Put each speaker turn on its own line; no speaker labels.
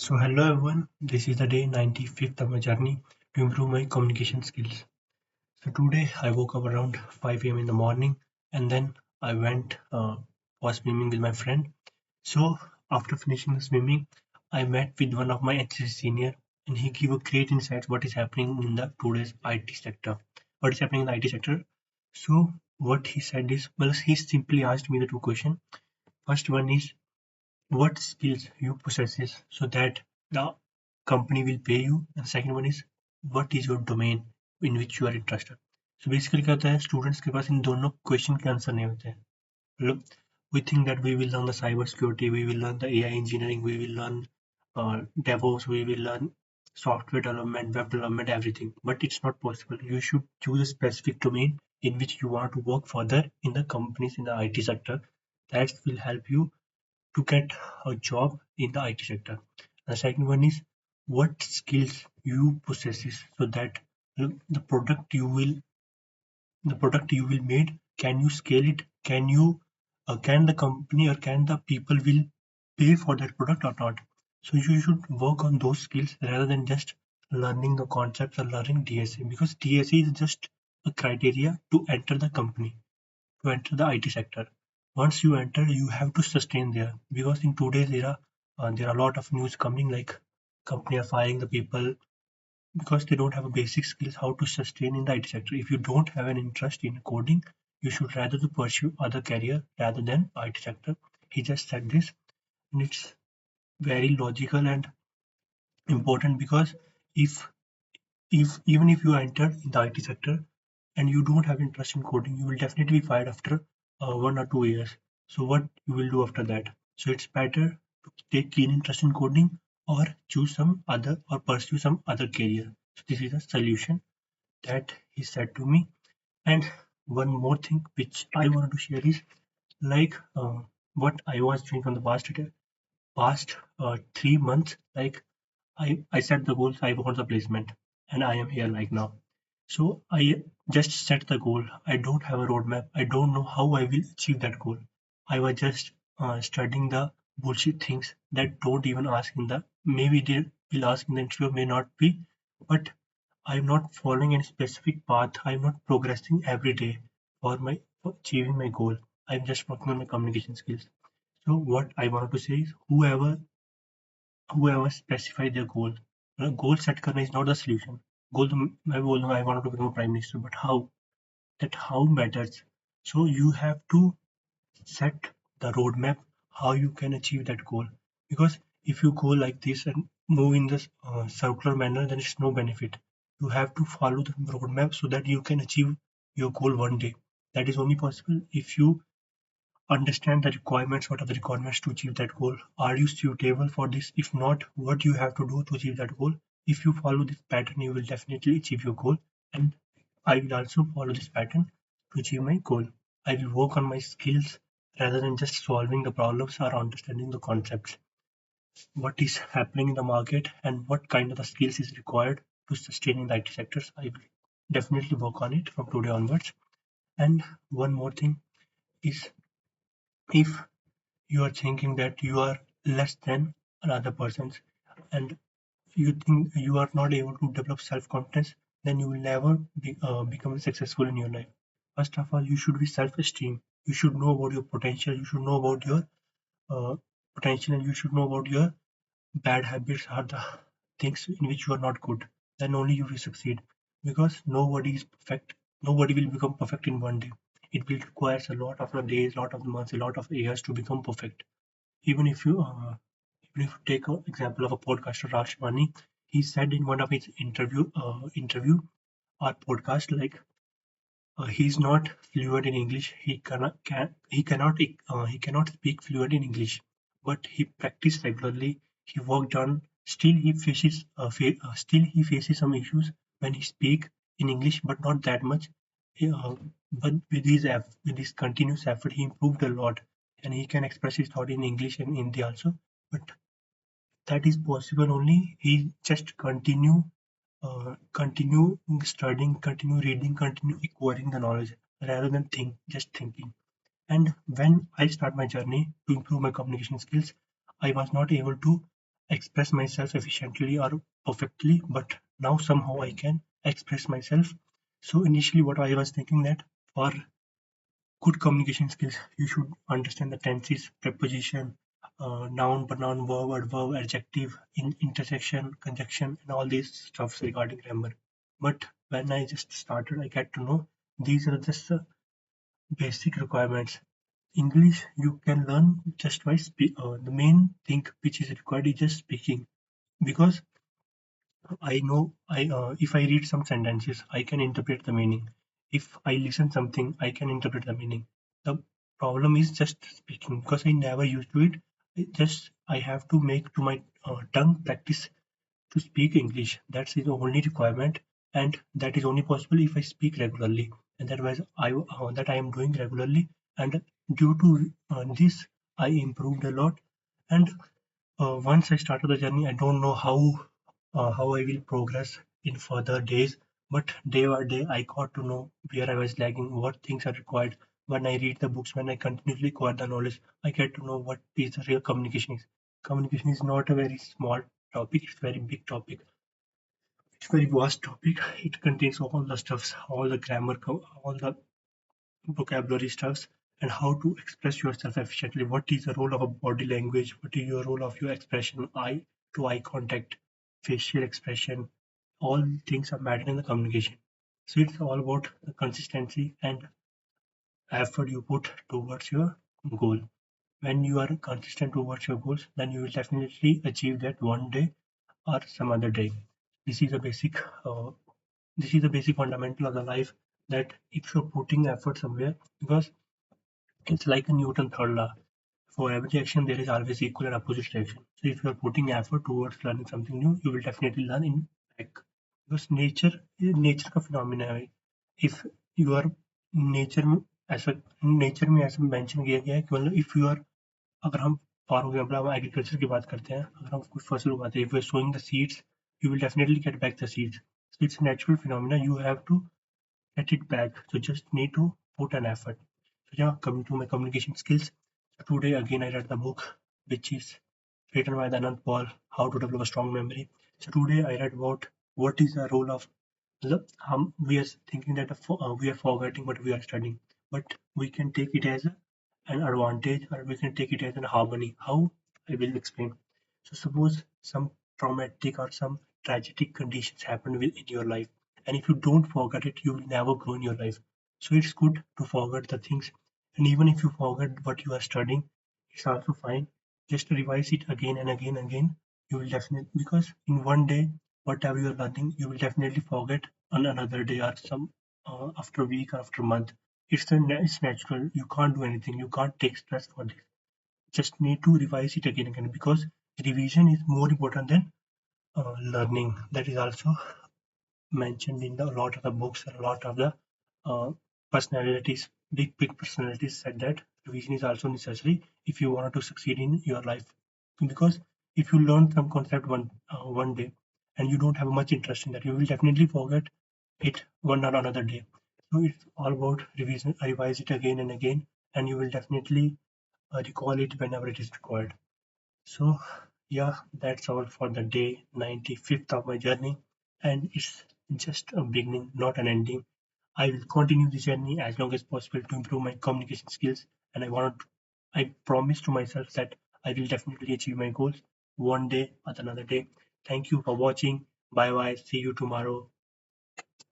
So hello everyone, this is the day 95th of my journey to improve my communication skills. So today I woke up around 5 a.m. in the morning and then I went for swimming with my friend. So after finishing the swimming, I met with one of my NCC senior and he gave a great insight what is happening in the today's IT sector. What is happening in the IT sector? So what he said is, well, he simply asked me the two questions. First one is what skills you possesses so that the company will pay you, and second one is what is your domain in which you are interested. So basically क्या होता है students के पास इन दोनों question के answer नहीं होते हैं. मतलब we think that we will learn the cyber security, we will learn the AI engineering, we will learn DevOps, we will learn software development, web development, everything. But it's not possible. You should choose a specific domain in which you want to work further in the companies in the IT sector. That will help you to get a job in the IT sector. The second one is what skills you possesses so that the product you will made, can you scale it, can the company or can the people will pay for that product or not. So you should work on those skills rather than just learning the concepts or learning DSA, because DSA is just a criteria to enter the company, to enter the IT sector. Once you enter, you have to sustain there, because in today's era, there are a lot of news coming like company are firing the people because they don't have a basic skills how to sustain in the IT sector. If you don't have an interest in coding, you should rather to pursue other career rather than IT sector. He just said this, and it's very logical and important, because if if even if you enter in the IT sector and you don't have interest in coding, you will definitely be fired after 1 or 2 years. So what you will do after that? So it's better to take keen interest in coding or choose some other or pursue some other career. So this is a solution that he said to me. And one more thing which I wanted to share is like what I was doing from the past 3 months. Like I set the goals, I want the placement, and I am here like now. So I just set the goal. I don't have a roadmap. I don't know how I will achieve that goal. I was just studying the bullshit things that don't even ask in the, maybe they will ask in the interview, may not be, but I'm not following any specific path. I'm not progressing every day for achieving my goal. I'm just working on my communication skills. So what I wanted to say is whoever specify their goal, goal set करना is not the solution. Goal तो मैं बोल दूंगा I wanted to become a prime minister, but how? That how matters. So you have to set the roadmap how you can achieve that goal. Because if you go like this and move in this circular manner, then it's no benefit. You have to follow the roadmap so that you can achieve your goal one day. That is only possible if you understand the requirements. What are the requirements to achieve that goal? Are you suitable for this? If not, what you have to do to achieve that goal? If you follow this pattern, you will definitely achieve your goal. And I will also follow this pattern to achieve my goal. I will work on my skills rather than just solving the problems or understanding the concepts. What is happening in the market and what kind of the skills is required to sustain in the IT sectors. I will definitely work on it from today onwards. And one more thing is, if you are thinking that you are less than another person and you think you are not able to develop self-confidence, then you will never become successful in your life. First of all, you should be self-esteem. You should know about your potential. You should know about your uh, potential, and you should know about your bad habits are the things in which you are not good. Then only you will succeed, because nobody is perfect. Nobody will become perfect in one day. It will require a lot of days, lot of months, a lot of years to become perfect. Even if you take an example of a podcaster Raj Shivani, he said in one of his interview or podcast, like he's not fluent in English. He cannot speak fluent in English, but he practiced regularly. He worked on. Still he faces some issues when he speak in English, but not that much. But with his continuous effort, he improved a lot, and he can express his thought in English and Hindi also. But that is possible only he just continue studying, continue reading, continue acquiring the knowledge rather than just thinking. And when I start my journey to improve my communication skills, I was not able to express myself efficiently or perfectly, but now somehow I can express myself. So initially, what I was thinking that for good communication skills, you should understand the tenses, preposition, noun, pronoun, verb, adverb, adjective, intersection, conjunction, and all these stuffs regarding grammar. But when I just started, I get to know these are just the basic requirements. English you can learn just by the main thing which is required is just speaking, because I know if I read some sentences, I can interpret the meaning. If I listen something, I can interpret the meaning. The problem is just speaking, because I never used to it. I have to make to my tongue practice to speak English. That's the only requirement, and that is only possible if I speak regularly. And that I am doing regularly, and due to this, I improved a lot. And once I started the journey, I don't know how I will progress in further days. But day by day, I got to know where I was lagging, what things are required. When I read the books, when I continuously acquire the knowledge, I get to know what is the real communication is. Communication is not a very small topic; it's a very big topic. It's a very vast topic. It contains all the stuffs, all the grammar, all the vocabulary stuffs, and how to express yourself efficiently. What is the role of a body language? What is your role of your expression, eye to eye contact, facial expression? All things are matter in the communication. So it's all about the consistency and effort you put towards your goal. When you are consistent towards your goals, then you will definitely achieve that one day or some other day. This is a basic uh, this is the basic fundamental of the life, that if you're putting effort somewhere, because it's like a Newton third law. For every action, there is always equal and opposite reaction. So if you are putting effort towards learning something new, you will definitely learn in back. Because nature का phenomena है. If you are nature में ऐसा nature में ऐसा mention किया गया है कि मतलब if you are, अगर हम फॉर एग्जाम्पल हम एग्रीकल्चर की बात करते हैं, अगर हम कुछ फसल उगाते हैं, if you are sowing the seeds, you will definitely get back the seeds. So it's a natural phenomena. You have to get it back. So just need to put an effort. So yeah, coming to my communication skills. So today again I read the book which is written by the Anand Paul, How to Develop a Strong Memory. So today I read about what is the role of, we are thinking that we are forgetting what we are studying, but we can take it as an advantage, or we can take it as an harmony. How? I will explain. So suppose some traumatic or some tragic conditions happen in your life, and if you don't forget it, you will never grow in your life. So it's good to forget the things, and even if you forget what you are studying, it's also fine. Just revise it again and again and again. You will definitely, because in one day, whatever you are learning, you will definitely forget on another day or some after a week or after a month. It's natural. You can't do anything. You can't take stress for this. Just need to revise it again and again, because revision is more important than learning. That is also mentioned in a lot of the books, and a lot of the uh, personalities, big personalities said that revision is also necessary if you want to succeed in your life. Because if you learn some concept one day and you don't have much interest in that, you will definitely forget it one or another day. So it's all about revision, revise it again and again, and you will definitely recall it whenever it is required. So, yeah, that's all for the day 95th of my journey, and it's just a beginning, not an ending. I will continue the journey as long as possible to improve my communication skills, and I promise to myself that I will definitely achieve my goals one day or another day. Thank you for watching. Bye bye. See you tomorrow.